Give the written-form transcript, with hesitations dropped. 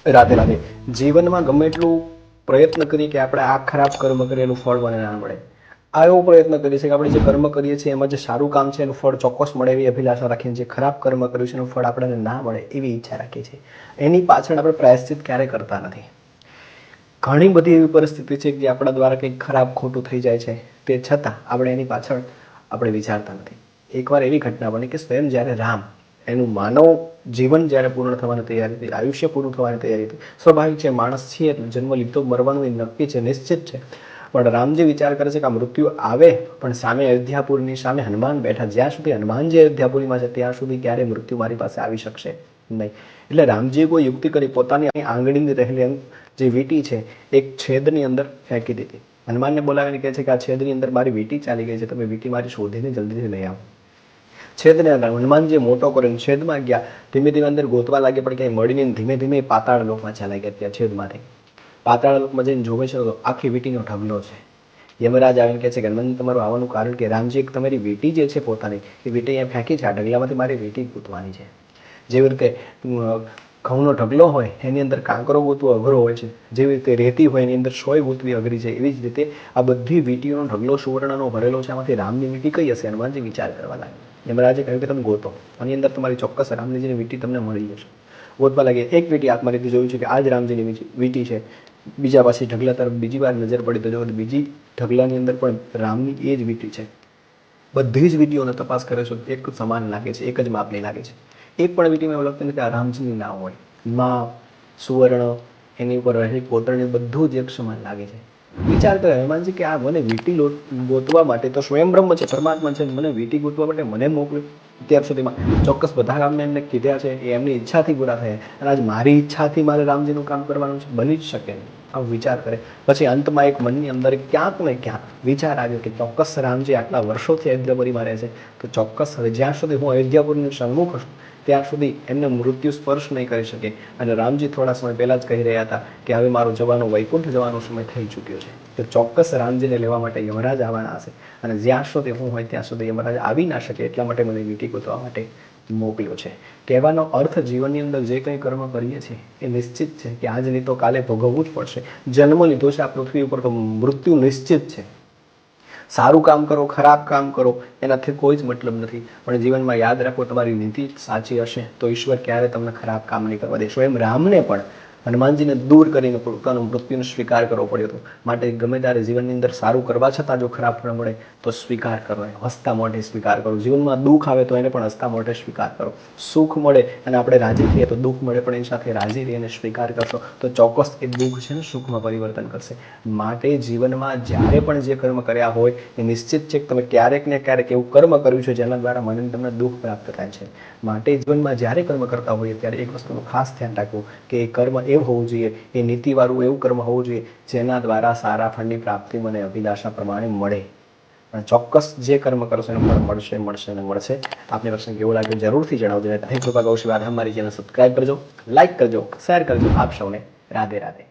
રાધે રાધે. જીવનમાં ગમે એટલું પ્રયત્ન કરીએ કે આપણે આ ખરાબ કર્મ કરીએ એનું ફળ મને ના મળે, આ એવો પ્રયત્ન કરીએ છીએ કે આપણે જે કર્મ કરીએ છીએ એમાં જે સારું કામ છે એનું ફળ ચોક્કસ મળે એવી અભિલાષા રાખીએ, જે ખરાબ કર્મ કર્યું છે એનું ફળ આપણને ના મળે એવી ઈચ્છા રાખીએ છીએ. એની પાછળ આપણે પ્રાયશ્ચિત ક્યારેય કરતા નથી. ઘણી બધી એવી પરિસ્થિતિ છે કે જે આપણા દ્વારા કંઈક ખરાબ ખોટું થઈ જાય છે, તે છતાં આપણે એની પાછળ આપણે વિચારતા નથી. એકવાર એવી ઘટના બની કે સ્વયં જ્યારે રામ એનું માનવ જીવન જ્યારે પૂર્ણ થવાની તૈયારી હતી, આયુષ્ય પૂરું થવાની તૈયારી હતી. સ્વાભાવિક છે, માણસ છીએ એટલે જન્મ લીધો, મરવાનું એ નક્કી છે, નિશ્ચિત છે. પણ રામજી વિચાર કરે છે કે આ મૃત્યુ આવે પણ સામે અયોધ્યાપુરની સામે હનુમાન બેઠા, જ્યાં સુધી હનુમાનજી અયોધ્યાપુરીમાં છે ત્યાં સુધી ક્યારે મૃત્યુ મારી પાસે આવી શકશે નહીં. એટલે રામજીએ કોઈ યુક્તિ કરી, પોતાની આંગળીની રહેલી જે વીંટી છે એક છેદની અંદર ફેંકી દીધી. હનુમાનને બોલાવીને કહે છે કે આ છેદની અંદર મારી વીંટી ચાલી ગઈ છે, તમે વીંટી મારી શોધીને જલ્દીથી લઈ આવો. છેદને હનુમાનજી મોટો કરીને છેદમાં ગયા, ધીમે ધીમે અંદર ગોતવા લાગ્યા પણ ક્યાંય મળી નહીં. ધીમે ધીમે પાતાળ લોકમાં ચાલ્યા ગયા. ત્યાં છેદમાંથી પાતાળ લોકમાં જઈને જોવે છે તો આખી વીંટીનો ઢગલો છે. યમરાજ આવીને કહે છે કે હનુમાનજી તમારું આવવાનું કારણ કે રામજી એક તમારી વીંટી જે છે પોતાની એ વીંટી અહીંયા ફેંકી છે, આ ઢગલામાંથી મારી વીંટી ગોતવાની છે. જેવી રીતે ઘઉંનો ઢગલો હોય એની અંદર કાંકરો ગોતવો અઘરો હોય છે, જેવી રીતે રેતી હોય એની અંદર સોય ગોતવી અઘરી છે, એવી જ રીતે આ બધી વીંટીઓનો ઢગલો સુવર્ણનો ભરેલો છે, આમાંથી રામની વીંટી કઈ હશે? હનુમાનજી વિચાર કરવા લાગ્યા. યમરાજે કહ્યું કે તમે ગોતો, આની અંદર તમારી ચોક્કસ રામજીની વીંટી તમને મળી જશે. ગોતવા લાગે, એક વીંટી હાથમાં લીધી, જોયું છે કે આ જ રામજીની વીંટી છે. બીજા પાછી ઢગલા તરફ બીજી વાર નજર પડી તો જો બીજી ઢગલાની અંદર પણ રામની એ જ વીંટી છે. બધી જ વીંટીઓને તપાસ કરે છે, એક સમાન લાગે છે, એક જ માપની લાગે છે. એક પણ વીંટીમાં એવું લાગતું નથી આ રામજીની ના હોય. માં, સુવર્ણ, એની ઉપર રહેલી કોતરણી બધું જ એક સમાન લાગે છે. વિચાર કરે હનુમાનજી કે આ મને વીંટી ગોતવા માટે તો સ્વયં બ્રહ્મ છે, પરમાત્મા છે, મને વીંટી ગોતવા માટે મને મોકલ્યું. અત્યાર સુધીમાં ચોક્કસ બધા કામને એમને કીધા છે, એ એમની ઈચ્છાથી પૂરા થયા, અને આજ મારી ઈચ્છાથી મારે રામજીનું કામ કરવાનું છે, બની જ શકે નહીં. આવું વિચાર કરે પછી અંતમાં એક મનની અંદર ક્યાંક ને ક્યાંક વિચાર આવ્યો કે ચોક્કસ રામજી આટલા વર્ષોથી અયોધ્યાપુરીમાં રહે છે, તો ચોક્કસ હવે જ્યાં સુધી હું અયોધ્યાપુરીનું સન્મુખ હશું ત્યાં સુધી એમને મૃત્યુ સ્પર્શ નહીં કરી શકે. અને રામજી થોડા સમય પહેલા જ કહી રહ્યા હતા કે હવે મારો જવાનો, વૈકુંઠ જવાનો સમય થઈ ચૂક્યો છે, તો ચોક્કસ રામજીને લેવા માટે યમરાજ આવવાના હશે. અને જ્યાં સુધી હું હોય ત્યાં સુધી યમરાજ આવી ના શકે, એટલા માટે મને વીંટી ગોતવા માટે મોકલ્યો છે. કહેવાનો અર્થ જીવનની અંદર જે કંઈ કર્મ કરીએ છીએ એ નિશ્ચિત છે કે આજ નહીં તો કાલે ભોગવવું જ પડશે. જન્મ લીધો છે આ પૃથ્વી ઉપર તો મૃત્યુ નિશ્ચિત છે. સારું કામ કરો, ખરાબ કામ કરો, એનાથી કોઈ જ મતલબ નથી. પણ જીવનમાં યાદ રાખો, તમારી નીતિ સાચી હશે તો ઈશ્વર ક્યારે તમને ખરાબ કામ નહીં કરવા દે. સ્વયં રામને પણ હનુમાનજીને દૂર કરીને પોતાનો મૃત્યુનો સ્વીકાર કરવો પડ્યો હતો. માટે ગમે ત્યારે જીવનની અંદર સારું કરવા છતાં જો ખરાબ ફળ મળે તો સ્વીકાર કરો, હસતા મોઢે સ્વીકાર કરો. જીવનમાં દુઃખ આવે તો એને પણ હસતા મોઢે સ્વીકાર કરો. સુખ મળે અને આપણે રાજી થઈએ તો દુઃખ મળે પણ એની સાથે રાજી રહીને સ્વીકાર કરશો તો ચોક્કસ એ દુઃખ છે ને સુખમાં પરિવર્તન કરશે. માટે જીવનમાં જ્યારે પણ જે કર્મ કર્યા હોય એ નિશ્ચિત છે કે તમે ક્યારેક ને ક્યારેક એવું કર્મ કર્યું છે જેના દ્વારા મને તમને દુઃખ પ્રાપ્ત થાય છે. માટે જીવનમાં જ્યારે કર્મ કરતા હોઈએ ત્યારે એક વસ્તુનું ખાસ ધ્યાન રાખવું કે એ કર્મ એવું હોવું જોઈએ, એ નીતિવાળું એવું કર્મ હોવું જોઈએ જેના દ્વારા સારા ફળની પ્રાપ્તિ મને અભિલાષા પ્રમાણે મળે. પણ ચોક્કસ જે કર્મ કરશો એનું ફળ મળશે, મળશે અને મળશે. આપને પ્રસંગ કેવો લાગ્યો જરૂરથી જણાવજો. અહીં કૃપા ગૌ શિવાય અમારી ચેનલ સબસ્ક્રાઈબ કરજો, લાઈક કરજો, શેર કરજો. આપ સૌને રાધે રાધે.